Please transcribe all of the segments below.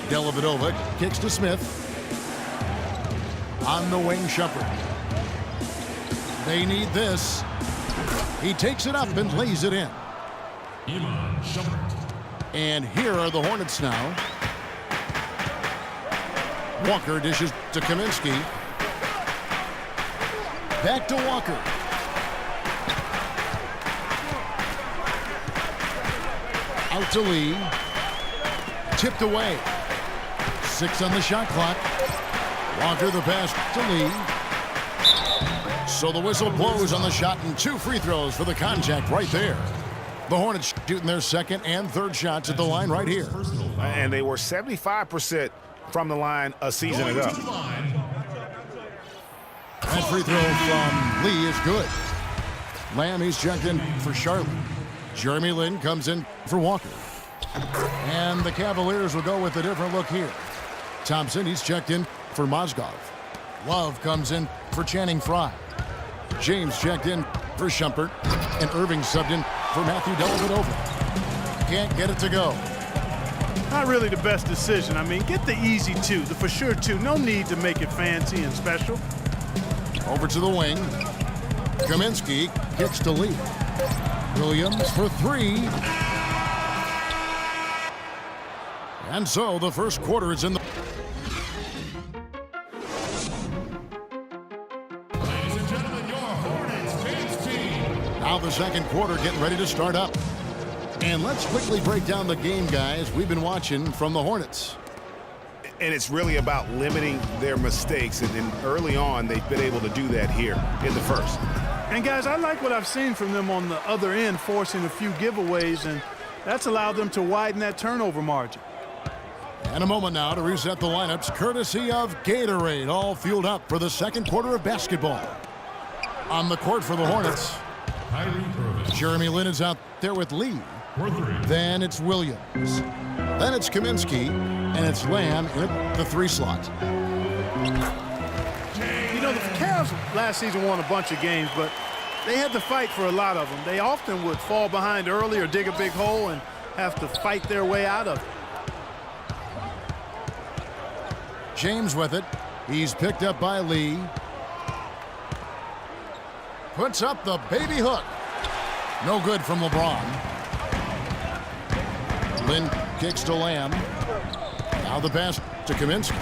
Dellavedova kicks to Smith. On the wing, Shumpert. They need this. He takes it up and lays it in. And here are the Hornets now. Walker dishes to Kaminsky. Back to Walker. Out to Lee. Tipped away. 6 on the shot clock. Walker the pass to Lee. So the whistle blows on the shot and 2 free throws for the contact right there. The Hornets shooting their second and third shots at the line right here. And they were 75% from the line a season ago. That free throw from Lee is good. Lamb, he's checked in for Charlotte. Jeremy Lin comes in for Walker. And the Cavaliers will go with a different look here. Thompson, he's checked in for Mozgov. Love comes in for Channing Frye. James checked in for Shumpert. And Irving subbed in for Matthew Dellavedova. Can't get it to go. Not really the best decision. I mean, get the easy 2, the for sure 2. No need to make it fancy and special. Over to the wing. Kaminsky kicks to Lee. Williams for 3. And so the first quarter is in the... Ladies and gentlemen, your Hornets James team. Now the second quarter getting ready to start up. And let's quickly break down the game, guys, we've been watching from the Hornets. And it's really about limiting their mistakes. And early on, they've been able to do that here in the first. And, guys, I like what I've seen from them on the other end, forcing a few giveaways, and that's allowed them to widen that turnover margin. And a moment now to reset the lineups, courtesy of Gatorade, all fueled up for the second quarter of basketball. On the court for the Hornets, Jeremy Lin is out there with Lee. Then it's Williams. Then it's Kaminsky, and it's Lamb in the 3 slot. You know, the Cavs last season won a bunch of games, but they had to fight for a lot of them. They often would fall behind early or dig a big hole and have to fight their way out of it. James with it. He's picked up by Lee. Puts up the baby hook. No good from LeBron. Lin kicks to Lamb. Now the pass to Kaminsky.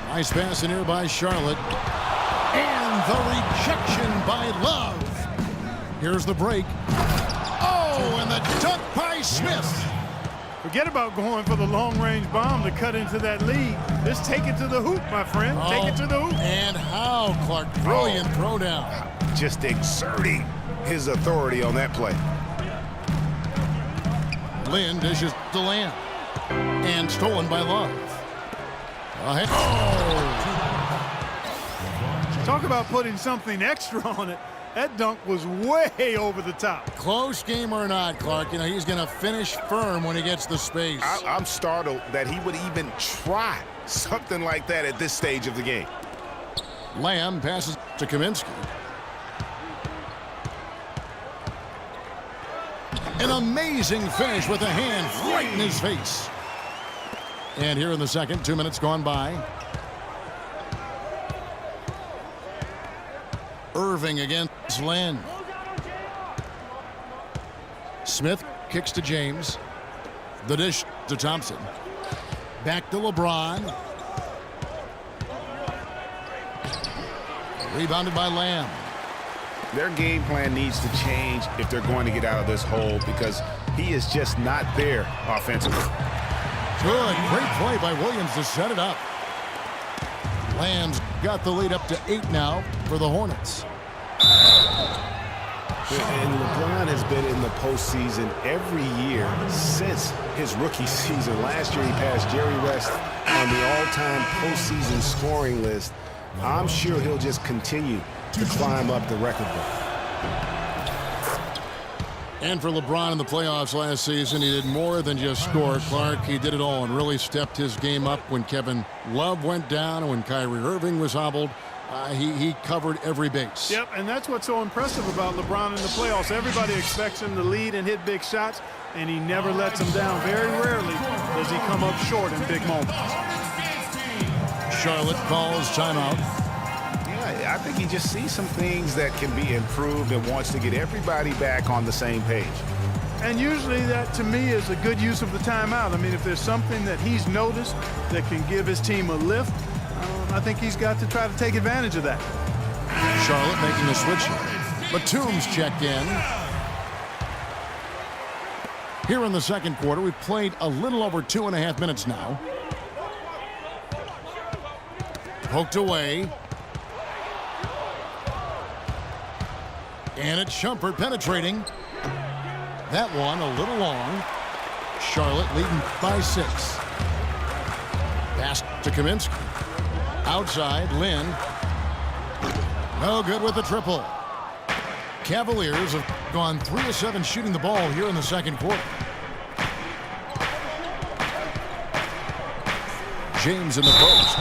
Nice pass in here by Charlotte. And the rejection by Love. Here's the break. Oh, and the dunk by Smith. Forget about going for the long-range bomb to cut into that lead. Just take it to the hoop, my friend. Take it to the hoop. And how, Clark? Brilliant throwdown. Just exerting his authority on that play. Lin dishes to Lamb. And stolen by Love. Talk about putting something extra on it. That dunk was way over the top. Close game or not, Clark, you know, he's going to finish firm when he gets the space. I'm startled that he would even try something like that at this stage of the game. Lamb passes to Kaminsky. An amazing finish with a hand right in his face. And here in the second, 2 minutes gone by. Irving against Lin. Smith kicks to James. The dish to Thompson. Back to LeBron. Rebounded by Lamb. Their game plan needs to change if they're going to get out of this hole because he is just not there offensively. Good, great play by Williams to set it up. Lamb's got the lead up to 8 now for the Hornets. And LeBron has been in the postseason every year since his rookie season. Last year he passed Jerry West on the all-time postseason scoring list. I'm sure he'll just continue to climb up the record book. And for LeBron in the playoffs last season, he did more than just score, Clark. He did it all and really stepped his game up when Kevin Love went down and when Kyrie Irving was hobbled. He covered every base. Yep, and that's what's so impressive about LeBron in the playoffs. Everybody expects him to lead and hit big shots, and he never lets them down. Very rarely does he come up short in big moments. Charlotte calls timeout. Yeah, I think he just sees some things that can be improved and wants to get everybody back on the same page. And usually that, to me, is a good use of the timeout. I mean, if there's something that he's noticed that can give his team a lift, I think he's got to try to take advantage of that. Charlotte making a switch here. Batum's checked in. Here in the second quarter, we've played a little over 2.5 minutes now. Poked away. And it's Shumpert penetrating. That one a little long. Charlotte leading by 6. Pass to Kaminsky. Outside, Lynn. No good with the triple. Cavaliers have gone 3 of 7 shooting the ball here in the second quarter. James in the post.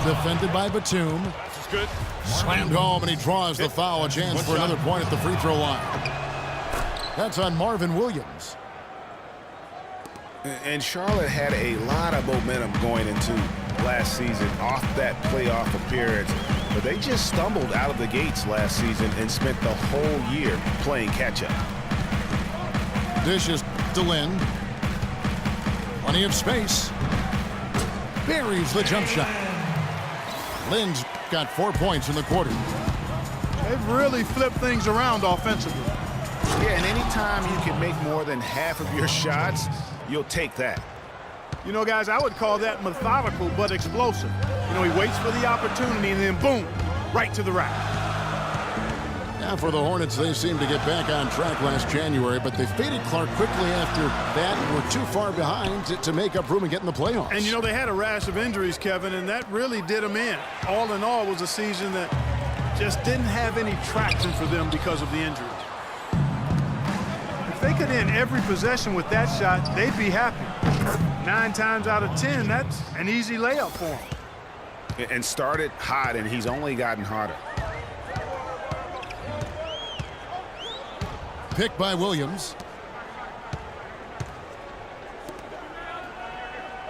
Defended by Batum. This is good. Slammed home, and he draws the foul. A chance for another point at the free throw line. That's on Marvin Williams. And Charlotte had a lot of momentum going into last season off that playoff appearance. But they just stumbled out of the gates last season and spent the whole year playing catch-up. Dishes to Lynn. Plenty of space. Buries the jump shot. Lynn's got 4 points in the quarter. They've really flipped things around offensively. Yeah, and anytime you can make more than half of your shots, you'll take that. You know, guys, I would call that methodical but explosive. You know, he waits for the opportunity and then boom, right to the rack. Now for the Hornets, they seem to get back on track last January, but they faded Clark quickly after that and were too far behind to make up room and get in the playoffs. And, you know, they had a rash of injuries, Kevin, and that really did them in. All in all, it was a season that just didn't have any traction for them because of the injuries. If they could end every possession with that shot, they'd be happy. 9 times out of 10, that's an easy layup for him. And started hot, and he's only gotten hotter. Pick by Williams.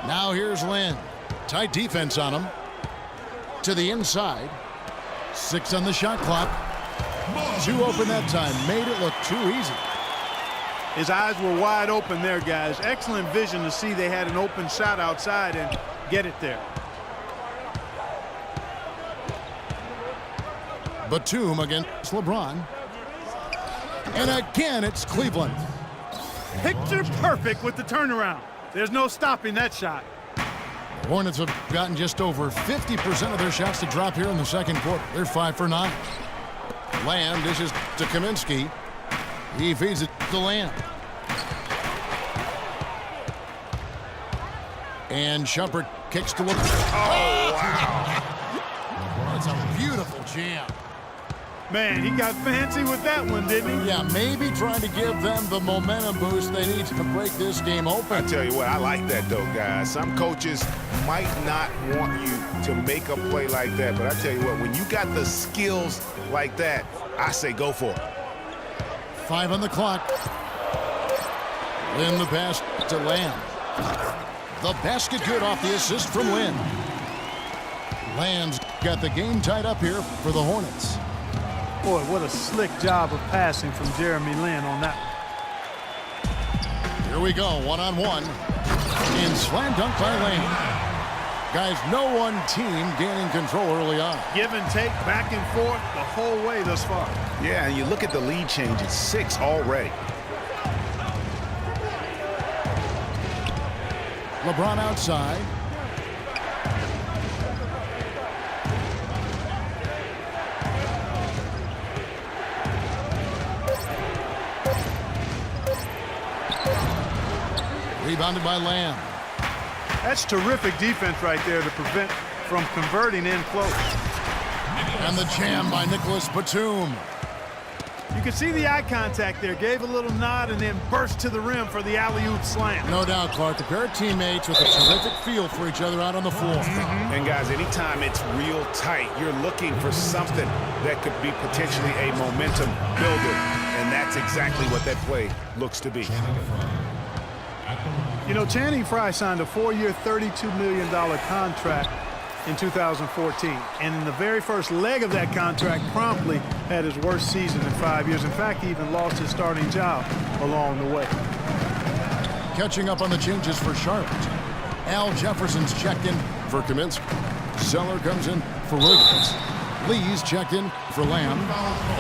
Now here's Lynn. Tight defense on him. To the inside. 6 on the shot clock. 2 open that time. Made it look too easy. His eyes were wide open there, guys. Excellent vision to see they had an open shot outside and get it there. Batum against LeBron. And again, it's Cleveland. Picture perfect with the turnaround. There's no stopping that shot. The Hornets have gotten just over 50% of their shots to drop here in the second quarter. They're 5 for 9. Lamb dishes to Kaminsky. He feeds it to Lamb. And Shumpert kicks to LeBron. Oh, wow. That's a beautiful jam. Man, he got fancy with that one, didn't he? Yeah, maybe trying to give them the momentum boost they need to break this game open. I tell you what, I like that, though, guys. Some coaches might not want you to make a play like that, but I tell you what, when you got the skills like that, I say go for it. 5 on the clock. Lynn the pass to Lamb. The basket good off the assist from Lynn. Lamb's got the game tied up here for the Hornets. Boy, what a slick job of passing from Jeremy Lin on that one. Here we go, one-on-one. And slam dunk by Lamb. Guys, no one team gaining control early on. Give and take, back and forth, the whole way thus far. Yeah, and you look at the lead change, it's 6 already. LeBron outside. Rebounded by Lamb. That's terrific defense right there to prevent from converting in close. And the jam by Nicholas Batum. You can see the eye contact there. Gave a little nod and then burst to the rim for the alley-oop slam. No doubt, Clark. A pair of teammates with a terrific feel for each other out on the floor. And guys, anytime it's real tight, you're looking for something that could be potentially a momentum builder. And that's exactly what that play looks to be. You know, Channing Frye signed a 4-year, $32 million contract in 2014. And in the very first leg of that contract, promptly had his worst season in 5 years. In fact, he even lost his starting job along the way. Catching up on the changes for Charlotte. Al Jefferson's checked in for Kaminsky. Zeller comes in for Williams. Lee's checked in for Lamb.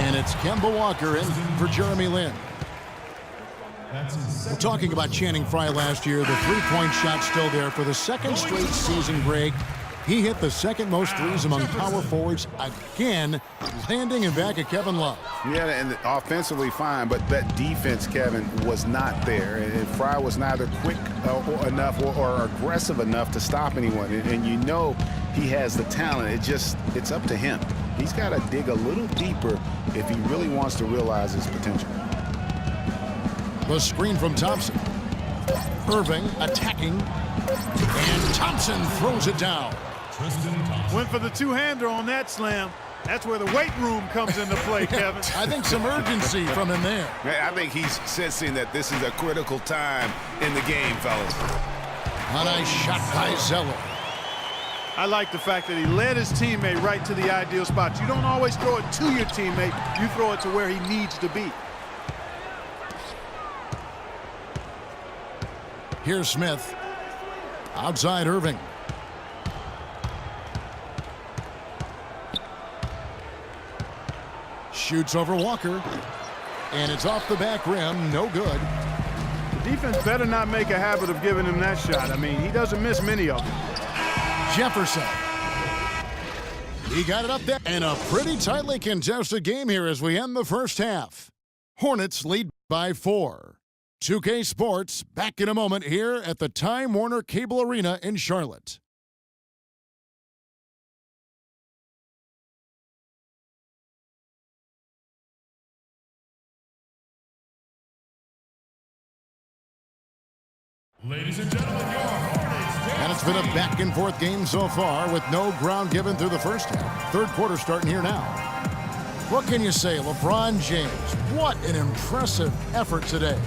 And it's Kemba Walker in for Jeremy Lin. We're talking about Channing Frye last year. The three-point shot still there for the second straight season, Greg. He hit the second most threes among power forwards again, landing in back of Kevin Love. Yeah, and offensively fine, but that defense, Kevin, was not there. And Frye was neither quick enough or aggressive enough to stop anyone. And you know he has the talent. It's up to him. He's got to dig a little deeper if he really wants to realize his potential. The screen from Thompson. Irving attacking. And Thompson throws it down. Went for the two-hander on that slam. That's where the weight room comes into play, Kevin. I think some urgency from him there. I think he's sensing that this is a critical time in the game, fellas. A nice shot by Zeller. I like the fact that he led his teammate right to the ideal spot. You don't always throw it to your teammate. You throw it to where he needs to be. Here's Smith. Outside Irving. Shoots over Walker. And it's off the back rim. No good. The defense better not make a habit of giving him that shot. I mean, he doesn't miss many of them. Jefferson. He got it up there. And a pretty tightly contested game here as we end the first half. Hornets lead by 4. 2K Sports back in a moment here at the Time Warner Cable Arena in Charlotte. Ladies and gentlemen, your Hornets. And it's been a back-and-forth game so far with no ground given through the first half. Third quarter starting here now. What can you say, LeBron James? What an impressive effort today.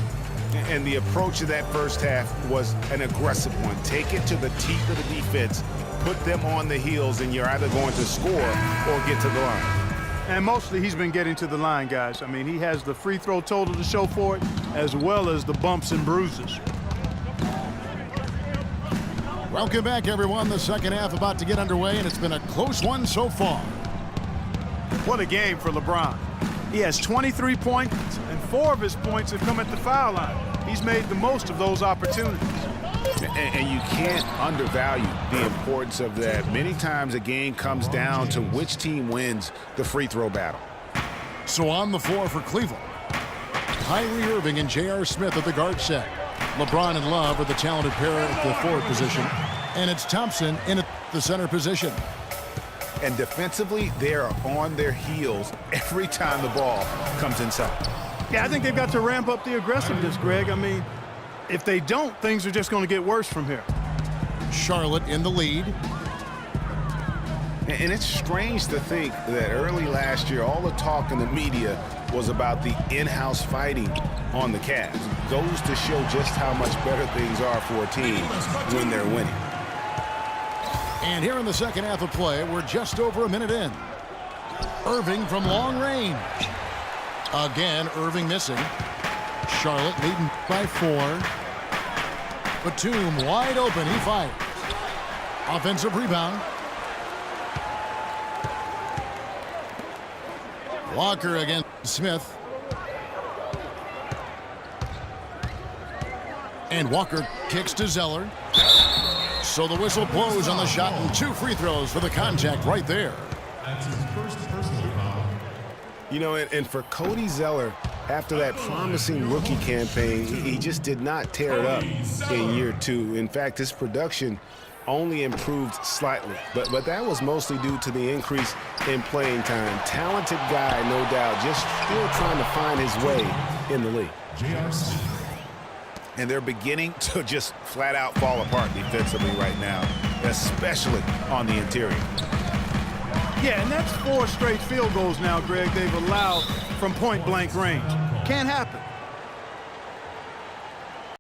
And the approach of that first half was an aggressive one. Take it to the teeth of the defense, put them on the heels, and you're either going to score or get to the line. And mostly he's been getting to the line, guys. I mean, he has the free throw total to show for it, as well as the bumps and bruises. Welcome back, everyone. The second half about to get underway, and it's been a close one so far. What a game for LeBron. He has 23 points, and 4 of his points have come at the foul line. He's made the most of those opportunities. And you can't undervalue the importance of that. Many times a game comes down to which team wins the free throw battle. So on the floor for Cleveland, Kyrie Irving and J.R. Smith at the guard set. LeBron and Love are the talented pair at the forward position. And it's Thompson in at the center position. And defensively, they are on their heels every time the ball comes inside. Yeah, I think they've got to ramp up the aggressiveness, Greg. I mean, if they don't, things are just going to get worse from here. Charlotte in the lead. And it's strange to think that early last year, all the talk in the media was about the in-house fighting on the Cavs. Goes to show just how much better things are for a team when they're winning. And here in the second half of play, we're just over a minute in. Irving from long range. Again, Irving missing. Charlotte leading by 4. Batum wide open. He fires. Offensive rebound. Walker against Smith. And Walker kicks to Zeller. So the whistle blows on the shot and 2 free throws for the contact right there. That's his first personal foul. You know, and for Cody Zeller, after that promising rookie campaign, he just did not tear it up in year 2. In fact, his production only improved slightly. But that was mostly due to the increase in playing time. Talented guy, no doubt, just still trying to find his way in the league. J.R. Smith. And they're beginning to just flat out fall apart defensively right now, especially on the interior. Yeah, and that's 4 straight field goals now, Greg, they've allowed from point-blank range. Can't happen.